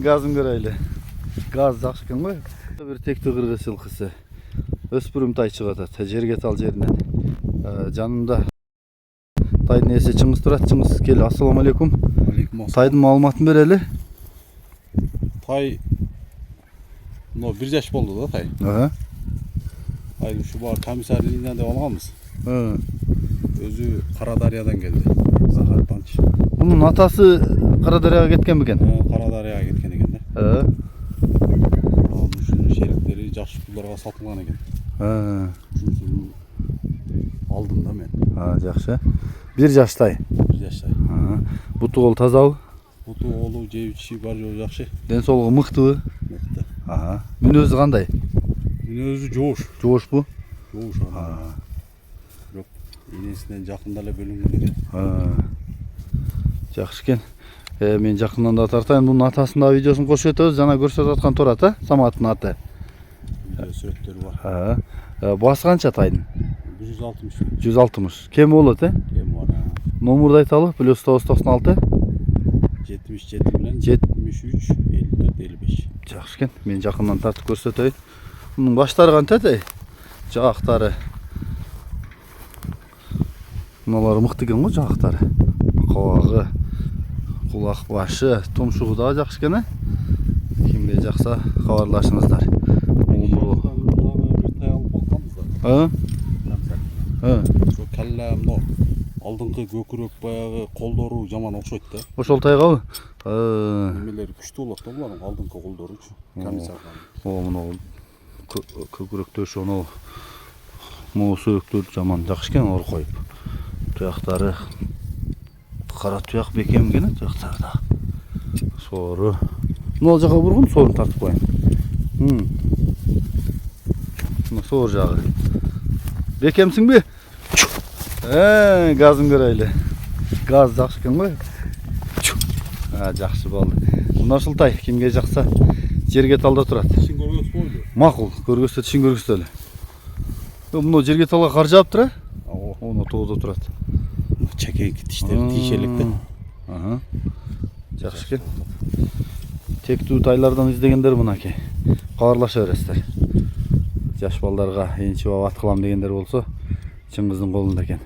Газын көрәйлі. Газ жақшы екен ғой. Bir tekti kırgız yılkısı. Öspürüm tay çıgatат. Жерге тал жерінен. Жанында тайдың есі Чыңгыз тұрат. Чыңгыз кел. Ассаламу алейкум. Тайдың маалыматын берели. Тай bir yaş oldu da tay. Tayдың şu бар комиссарилігінен de алғанбыз. Өзі Қарадариядан келді. Захартанч. Bunun atası Karadaryaga ketken mi eкен? Қарадарияға кеткен екен де. Шеріктері жақсы пұлдарға сатылған екен. Алдым да мен. Жақсы. Bir жаштай. Bir yaşтай. Бұты ол тазау? Бұты олу жеучі бар жол жақсы. Денсаулығы мықты? Мықты. Мен өзі қандай? Мен өзі жоғыш. Жоғыш бұ? Жоғыш. Жоқ, енесінен жақындала бөлінген екен. Жақсы екен. Мен жақыннан да тартайын. Бұның атасында видеосын қосып өтөбүз. Жана көрсөтүп аткан Турат, Саматтын аты. Видео сүрөттөрү бар. Басы канча тайдын? 160. 160. Кем болот, Кем бар. Номурду айталы. +996 77 менен 73 54 55. Жақсы екен. Мен жақыннан тартып көрсөтөйүн. Бұның баштары канча, жаактары? Мыналар мыкты экен го, жаактары. Кабагы, кулак башы, тумшугу да жакшы экен. Кимге жакса кабарлашыңыздар. Şu kelle mno алдыңкы көкүрөк баягы колдору жаман окшойт да. Ошол тайгабы? Немелери күчтүү болот да булардын алдыңкы колдоручу. Комиссардан. Мына көкүрөктөр ошону могу сөөктөр жаман жакшы экен ор коюп. Туяктары кара туяк бекем экен туяктарда. Сору. Мына жака бургун соорун тартып коеюн. Мына соор жагы. Бекемсиңби? Газын көрәйлі. Газ жақсы екен ғой. Жақсы болды. Мына Ушултай кимге жақса жерге талда тұрат. Тишин көргөзүп койду. Макул, көргөзсө тишин көргөзсөлү. Мына жерге талга кар жаап тура? Оны тоодо турат. Чекейки тиштери тиешелик да. Жақсы екен. Тектүү тайлардан издегендер мынакей. Кабарлаша бересиздер. Жаш балдарга энчи бап ат кылам дегендер болсо Чыңгыздын колунда экен.